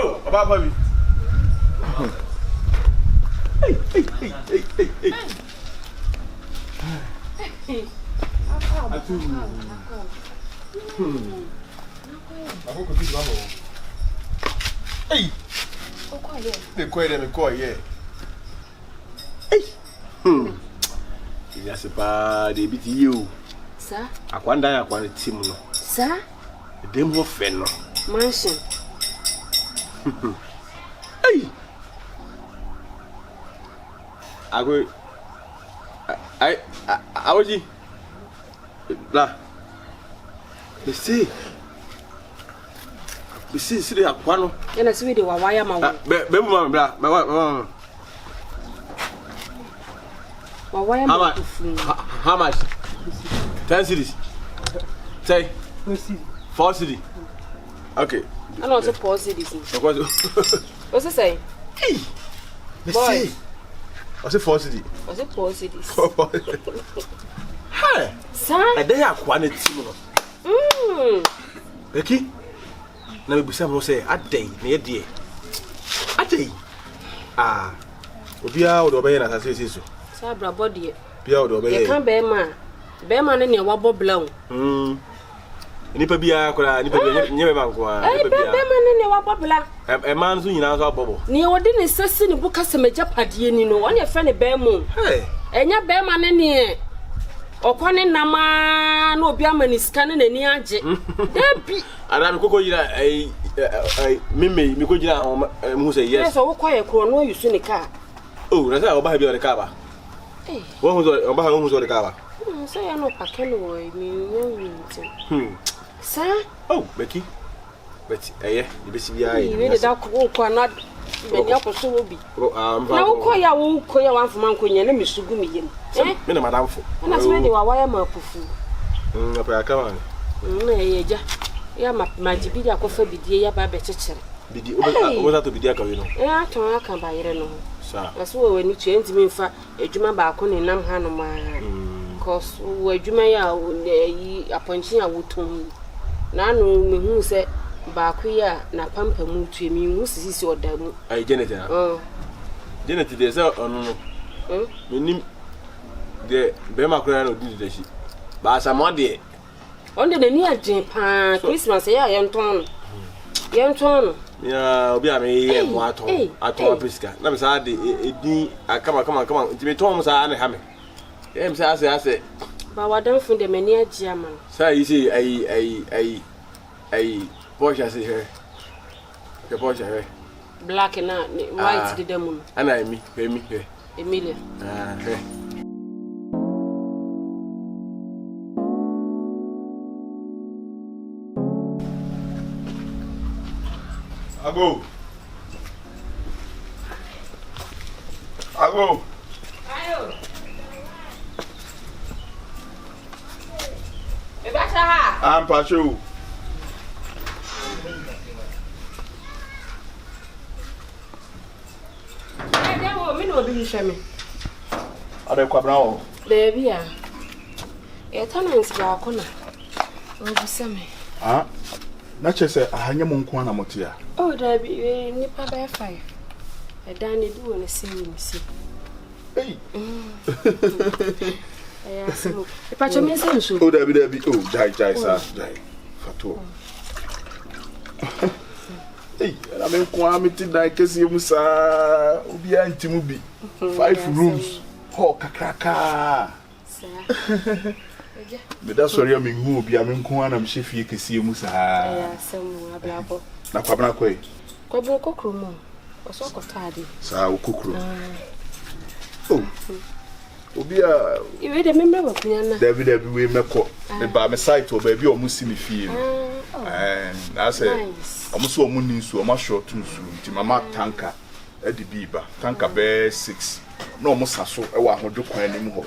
Oh, about baby. Hey. Hey. Me call here. Hey. Yes, pa de bit you. Sir? Akwanda team no. Sir? Dem ho fe no. Mansion. Hey. Awoji. Bla. Me see the akwano. Yana see the wawaya ma wo. Be mu bla. Wawaya ma how much? 10 cities. Say 4 cities. Okay. I know to pause cities. What's it say? Hey. Boy. What's it 4 cities? What's it pause cities? Hi. Sir? And they are quantity. Becky. Na me bisa mo say adai na ye die. Adai. Obia wo do be na say so. Sa bra body. Bia wo do be. Ye kan be ma ne wa bobla. Nipa bia akora nipa bia nyeme banko a. Be ma ne wa bobla. E man so nyina so abobo. Ne wo de ne sesi ne buka se majapade ni no. Won ye fe ne be mu. Hey. Enya be ma ne okwane nama na obi amani sika ne nani age. Debi. Ana me koko yira me ko jira mu say yes. Yes, wo kwaye kro no yusu ne ka. Oh, na say oba bia o de ka ba. Wo hu so oba ha hu so de ka ba. Say ya no pakelo wo mi nti. Sir? Oh, Becky. But you be see bia. You really da ko na me dia ko so obi. Na wo koya wan fuma nkonya na mesugu me yem. Me na madam fo. Na so ni wa waya ma pufu. Apa ya kama. Na ye ja. Ya ma jibi dia ko fa bidie ya ba be chechere. Bidie obo to bidie ka we no. Aton aka ba yere no. Sa. Na so we ni tue ntimi mfa adwuma ba ko ni nam ha no ma. Cause we adwuma ya yi aponchi ya woton. Na no me hu se ba ko ya na pampa mu tue mi hu sisi odamu. Ai Janet na. Janet dey say onu no. Menim de be makura no di shi. Ba asamo de. Onde na ni adwen pa Christmas ya yenton. Yenton. Ya obi ame ye mo aton apiska. Na me sa de edin akama nti me ton mo sa na ha me. Em sa ase. Ba wadan fun de mani agia man. Sa yi say ai Porsche say here. Ke Porsche here. Black na white de dem. Ana emi here. Emilia. Here. Ago. Ayo. Ebata ha. I'm Pachu. Me no be hweme. Ade kwabra wo. Baby a. E tenants ba ko na. Obi same. Na chese ahanye mo nko na motia. Oh, there be nipa by 5. E dan ne du wona si. Hey. Asem. E pa chome se nso. Oh, there be. Oh, jai sa, jai. Fato. Hey, na me nko amiti dan kesi mu sa obi antimu bi. 5 rooms. Ho kakraka. Sa. Me da sorry am hu obi am nko na me hye kesi mu sa. Asem ablabo. Na kwabna kwai. Kwabna kokro mo. Oso kotade. Sa okokro. Oh. Obi a iwe de member ba kunya na. David we meko. Me ba me site o ba bi o mu si me fie. Na say omo so omo ni nsu omo short nsu nti mama tanka edi biba tanka be 6 na omo saso e wa hodo kwan ni mu ho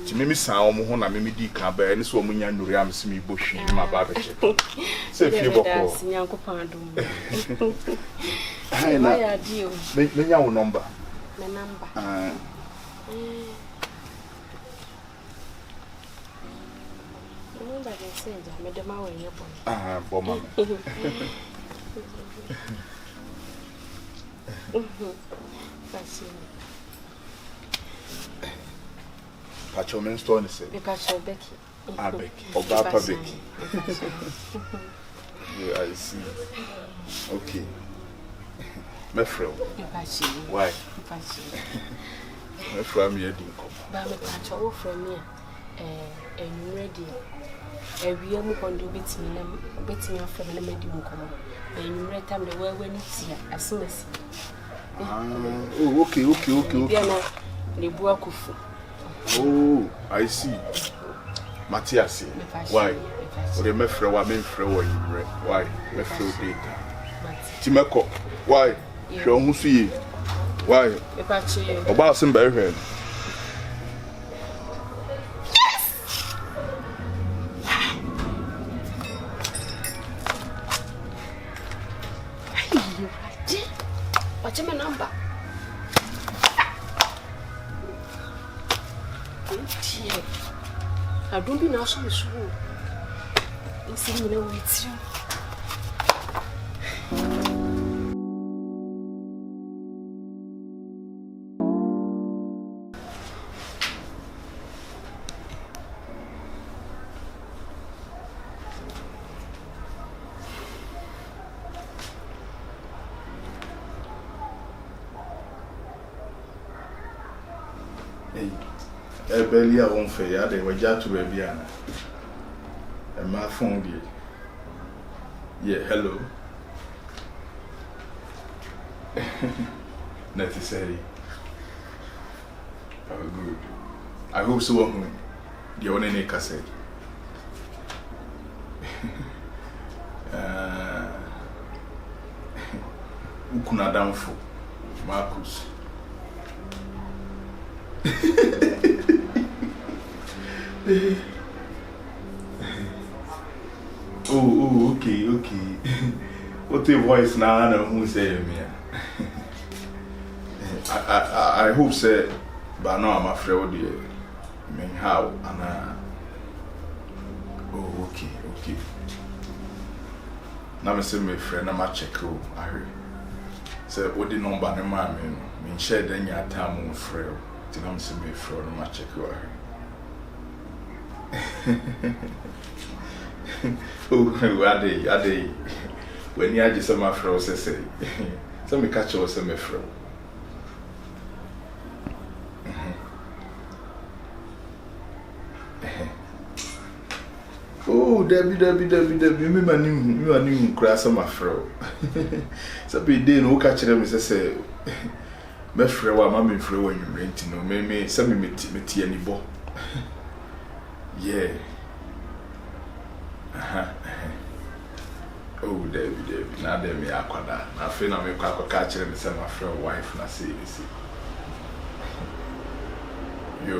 nti mimi san omo ho na mimi di kan ba ni so omo nya nuri am si mi bo hwi ma ba be che se fie boko sinyankopan dum ai na ya dio me nya wo number me number boma. Pacho men stone say. Pacho Becky. Becky. Papa Becky. Yeah, I see. Okay. My friend. Why? My friend, you didn't come. But my pacho from me. And ready. We are moving to betting your friend and medium come. And you read time the way when it's here as soon as. Oh, okay. Oh, I see. Matthias, why? What am I for? What am I for? Why? My friend data. Timako, why? Show who see? Why? About some bear. What's my number? I don't be now so sure. You see me now with you. Belly a won't fair, they were just to Abena. And my phone, dear. Yeah, hello. Necessary. Oh, good. I hope so. The only cassette. Ukuna downfall. Marcus. Oh, okay. What the voice now? I know who say me. I hope say, but now I'm afraid dear. I mean how and oh, okay. Now me say my friend, I'm check you. I heard. Say what the number na man me share then your time on frail. Till I'm say my friend, I'm check you. Oh, are they? When you just some afro say, so me catch you some afro. Oh, Debbie, me manu cry some afro. So be day no catch them say, me fro wa mama fro when you rent no me say me any bo. Yeah. Oh, Debbie. Now they me akwada. I feel na me kwa catch them say my friend wife na say. Yo.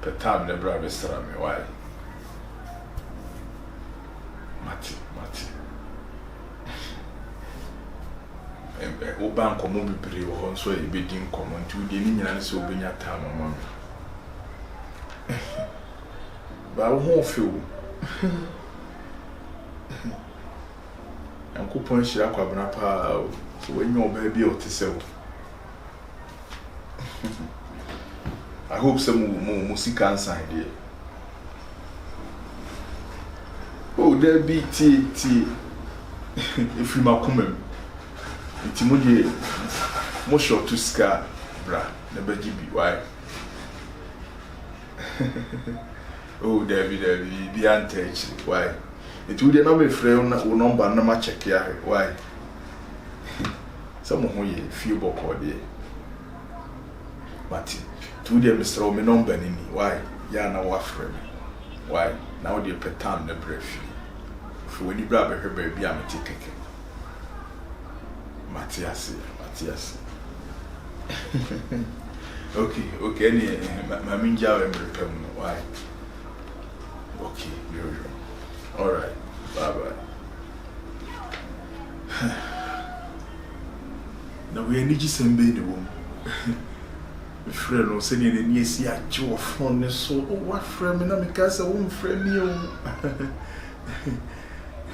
The time the brother said me why? Mati. Oban komo bibiri wo so e be din komo nti de ni nyina se obenya time mama. Ba wo feel. Uncle Punch Aquabana pa, so when your baby or to sell. I hope some more music inside here. Oh, there be tea. If you ma come, it's more short to scar, bra, never give why. Oh, there be untouched. Why? It would not be friend or number no check here. Why? Some who ye few book or dear. But to the Mr. Omen number in why? Yana wa friend. Why? Now the petan the breath. For when you grab her baby, I'm a ticket. Matthias. Okay, any my minja and repair. Why? Okay, all right. Bye. Now we need to send baby the room. My friend was saying that you see a joke from the soul. Oh, what friend? Me na because I won't friend you.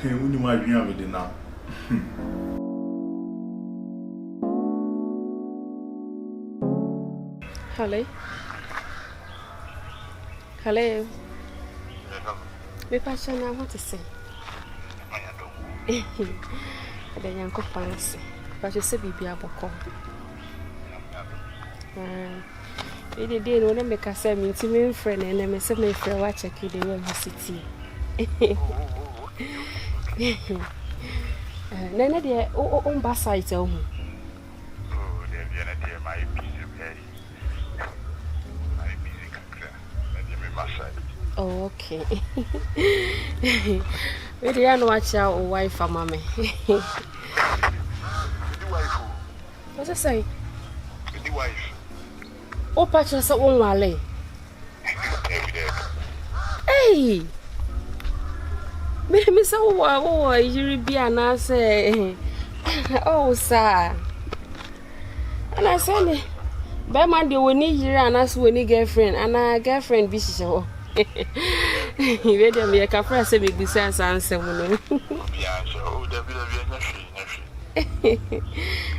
When you might be with it now. Hello. Hello. Me passion I want to say. The young fancy. But you say be aboko. It did when I make a semi to me friend and I say me for watch a kid in the city. Nana dear, oh, Bassite. Oh, dear, my oh, okay. We didn't watch our wife for mommy. What's I say? The wife. Oh, patches at one wale. Hey, Miss Oh, you be an answer. Oh, sir. And I said, by Monday, we need you and us, we need girlfriend, and our girlfriend be so. You ready to be a capra, say, big business answer.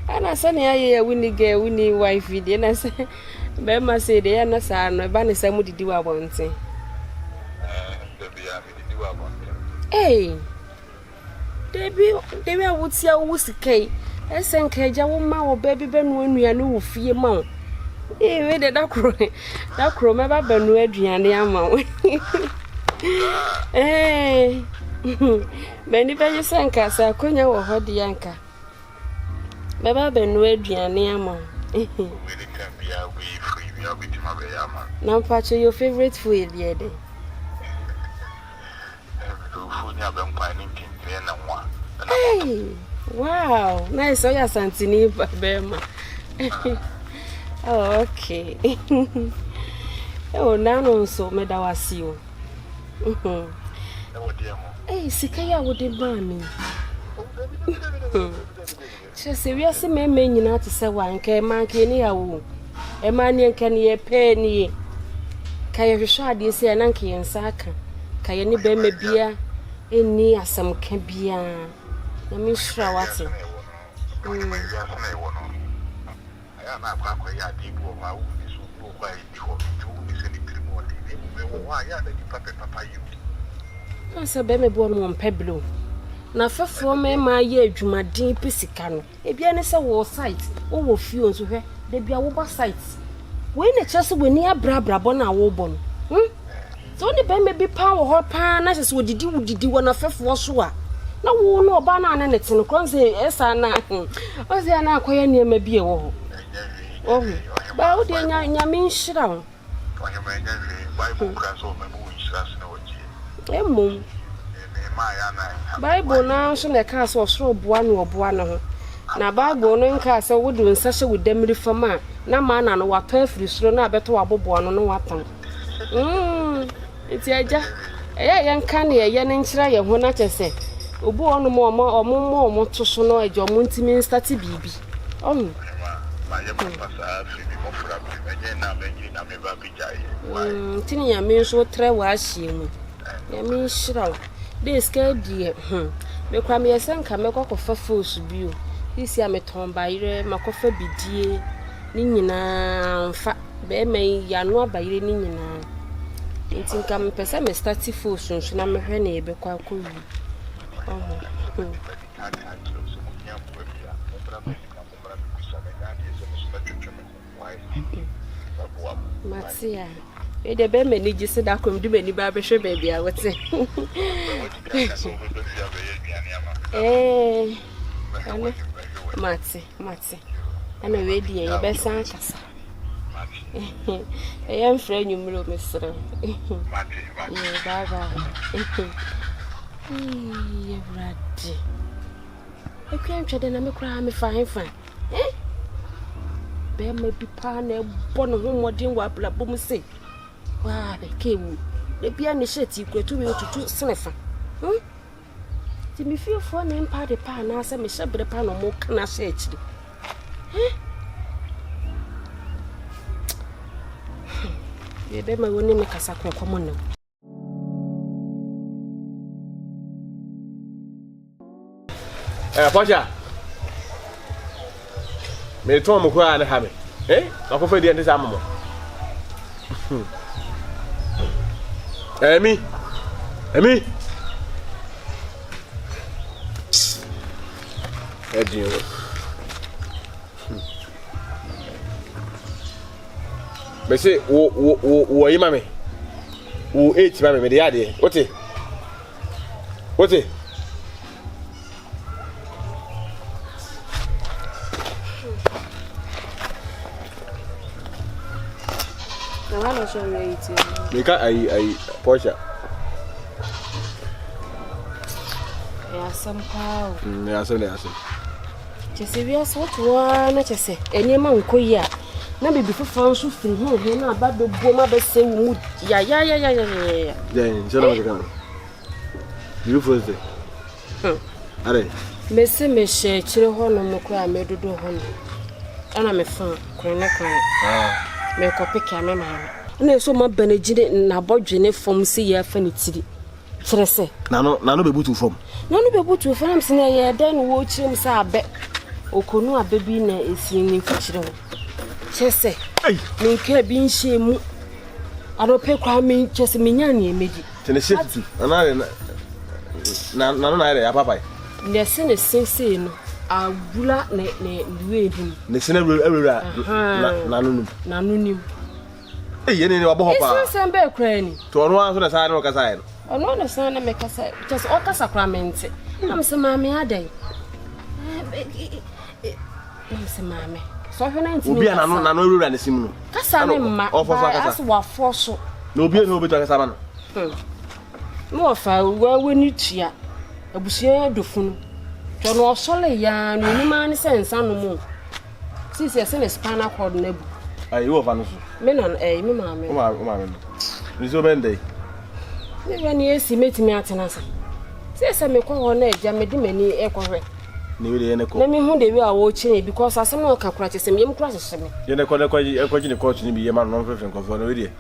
And I said, yeah, we need girl, we need wife, and I said, Bema said, they are not son, a banner, some would do about say. Hey, they would see a wussy cake, and send cage a woman or baby Ben when we are no fear mount. Eh, where did that crow, never been ready and the amount. Eh, Benny Benny Sanka, so I couldn't or hold the anchor. Never been ready and the amount. Now, patch your favorite food, yeah. Hey, wow, nice. So, you're Santini, Bema. Oh, okay. Oh, now, so, Medawa see you. Hey, Sikaya would demand me. She said, we are some men you know to say one can man can you a man can ye penny. Kaya shad you say an unky and saka. Kaya ni be me beer any Asem can be a sure what's it. I said, Baby born one pebble. Na fefo me ma ye adwumaden pesika no e bia ne se wo site wo wo fio nso hwe de bia wo ba site we ne chese wani abrabrabo na wo bo no so ne be me bi pa wo ho pa na chese wodidi wo na fefo so a na wo no oba na ne tin kronse esa na o se na akoye ne ma bi e wo ho oh ba wo de nyame nhira wo bible kra so me bu nhira se na wo ji Bible now so na ka so soro boa no oboa no ho na Bible no nka se wo do nsahye wo damri fama na ma na no wato afiri soro na abeto waboboa no watan enti aja eya nka ne ye ne nkyira ye ho na kyese obu ono mo to so no ajo mo ntimi start bibi ma ye pasa afi mo fura bi menye na menyi na me ba bijaye tini ya me so tre wa ahie mu ya me shira this scared dear me kwa me senka me kokofa force bio isi ameton bayire makofa bidie ni nyina mfa be me ya no abayire ni nyina ntinka me pese me start force nso na me hwe na ebe kwa kowi Matia e de be me ni gisi da kom di me ni ba be hwe ba bia wote Mati ana we di e be san kasa e yam fra nyumro mesre baba ye brade e kwam twede na me kra me fa be me bi pa na ebo no ho modin wa bla bom se wa be kewu de bia ne sheti kwatu me otutu senefa ti mi feel for na mpa de pa na se me shebre pa no mo kana se akiri ye be ma woni me kasa kokomo no Poja. Me to mo kwa na ha me. Akofa di ante sa mo. Emi. Edinho. But say, wo yi mame. Wo 8 mame me dey ade. What it? Na wala so we eat. Make I Porsche. Asem pa. Asem. Chese wi aso to na chese. Enema nkoyi a. Na bibi fofo nso firi he na aba bebo ma be se wu ya. Then, so na kan. You first day. Are. Me se me she kire ho no mo kwa me dodo ho no. Ana me fa kwan na kwan. Me ko pick ya me ma. Na so ma banagire na bodwene fom se ya fa ne tiri. Kire se. Na no be butu fom. Na no be butu fom am se na ye dan wo kire m sa abe. Okonu abe bi na esi ni kire ho. Chese. Me nke bi nhye mu. Adope kwa me chese me nya ne emeji. Tene safety. Na no na ya papa. Ne se ne sense no. Agula ne duwe him. Ne se na ewura na no nim. Yene ne wabo hopa. Ese sembe kra ni. To no anso na sa na kasa no. Ono na sa na me kasa. Chese o kasa kramente. Am se maame adan. Am se maame. So hwe na ntimi. Obi na no ewura ne sim no. Kasa ne mma. As wa foso. Na obi na obi to kasa ma no. Mo fa wa ni tua. Abusia dofunu. To no osole ya no ni ma ne sensa no mu. Sisi ese ne spinal cord na bu. Ayi wo fa no so. Me na me maame. O maame. Ni so bende. Ne ba ni esi metimi atena sa. Sisi me kwa ho na eja me di mani ekohwe. Ni we ne ko. Na me hu de wi a wo chin because asem no ka kura chese me yem kura chese me. Ye ne ko ji ne coach ni bi ye ma no fefe nko fo no we de.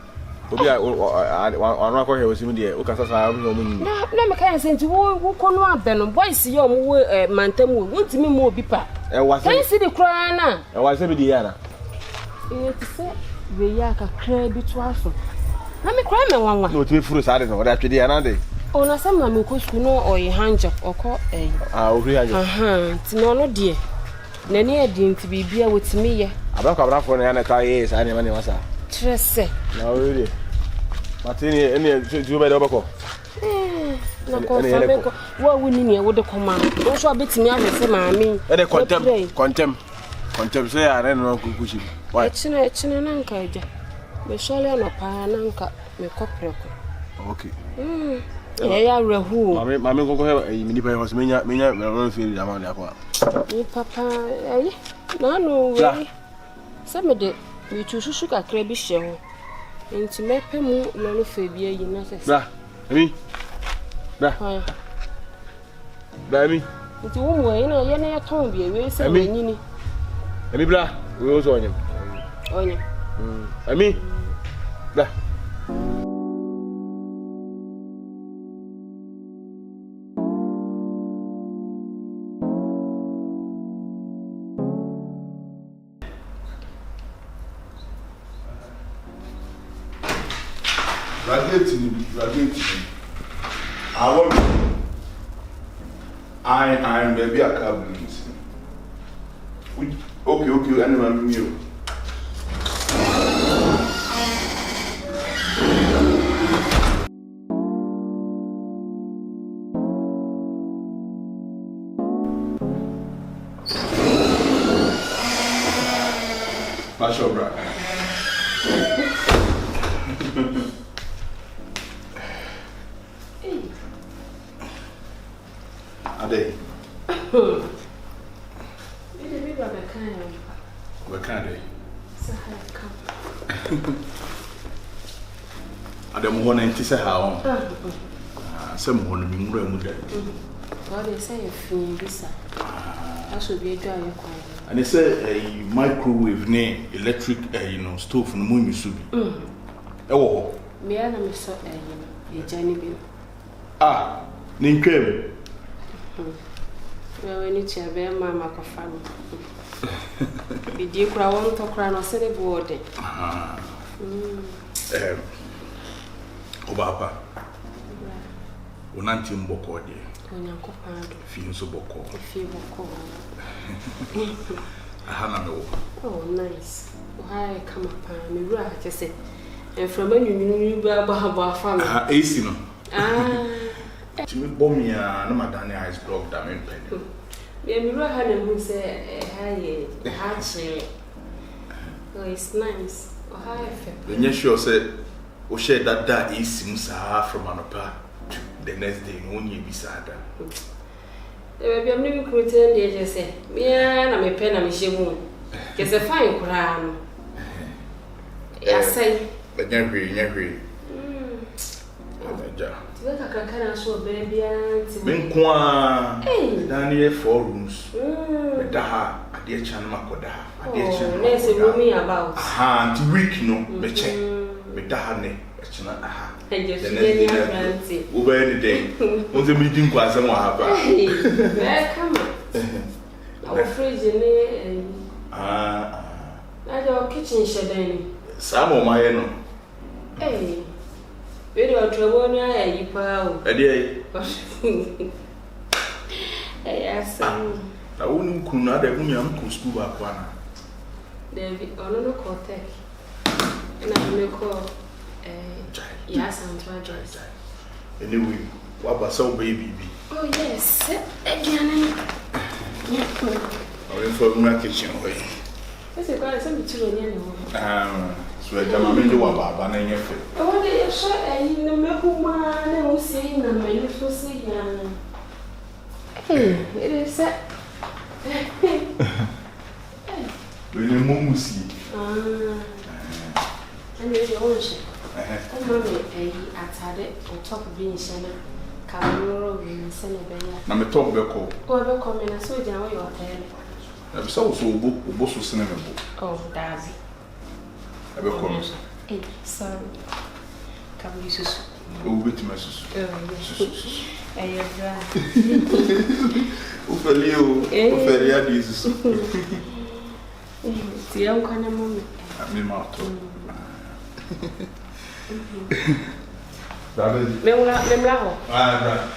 Obi a anu akọ he osim de o kasa sa am no mu. Na me kan se nti wo kono abe no boys ye o mo mantam wo ntimi mo obi pa. Wa se. Kan si de kura na. Wa se bi de ya na. Ti se we ya ka kra bi to aso. Na me kura me wanwa. No ti furu sa de no da twede ya na de. O na sam na me ko school no o ye hanja okọ o hri hanja. Ti no no de. Na ni edi nti bibia wotimi ye. Abra fo na ya na ta ye sa ne ma ne wasa. Trese. Na we de. Matini ene ju be de obako. Na ko fa be ko wa wuni ne wo de koma. O so abetimi ahwese maami. Ene contem so ya re no kukuchi. Why? Echine na nka eja. Me shole no pa na nka me kopreko. Okay. Ya rehu. Mami konko he mini pa house menya no feel da ma akwa. Ni papa na no we. Se me de we chususu kakra bi hye ho. Nti mepe mu lolo fe bia yi na sese. Bra. Emi. Bra. Bra emi. Nti wo mo ina ye na ye ton bia we se nyini. Emi bra. We ozo onyem. Onyem. Emi. Bra. Graduate. I am baby a cabinet. Okay, anyone new. That's your brother. Ade. We can't. Ade mo na nti se ha on. Se mo no mi mura mu da. God they say you feel this. That should be a dry kwa. And they say a microwave ne electric stove no mu su bi. Ewo. Me ana me so e jani bi. Ni ntwem. We ni che be mama ko fa no. Bi di kura won to kura no se de bode. Obapa. Unanti mboko de. Onyankopado. Fi nso boko. Fi boko. Ahana me wo. Oh, nice. Why come up and me ra just say. And from when you ba family. AC no. Timi bomia na madane ice block da men pen. Me ra ha na hu say ha che. Oh, it's nice. Oh, hi fe. When sure say o share that AC musa from anopa to the next day no onye bisada. Baby, I'm living creating the just say. Me na me pen na me shemu. Just a fine kura no. Ya say. Nyahwe. Aja. Tiwe kakakana so baby anti. Menkwa. Daniel 4 rooms. Da ade cha na makoda. Ade cha. No, say room about. Aha, anti week no me check. Me da ne. Echina aha. The next day. Over any day. Once meeting kwa asem wa haba. Come on. Our fridge ni na your kitchen shedeni. Samo maye no. We do trouble na yi pa o. Ade Asem. Na wonu kunu na da kunu am ko school ba kwa na. David, ono ko tek. Na me ko yes, I'm trying. Anyway, what about so baby? Oh yes, again. I'm from my kitchen. What's it called? Some children, so I come and do about banana. Oh, they shot and no me who man who say no me you so say it is set. We need more see. And there's your own ship. Oh, mommy, I had it on top of being Shanna. Camero and Senegal. Now, me talk Beco. Oh, I'll come in. I saw you are there. I'm so book, both of cinema. Oh, Darcy. I will come. Sorry. Come you sus. Oh, wait, my sus. I am glad. Ofelia, this is. The young kind of moment. I mean, my Memla. Ah,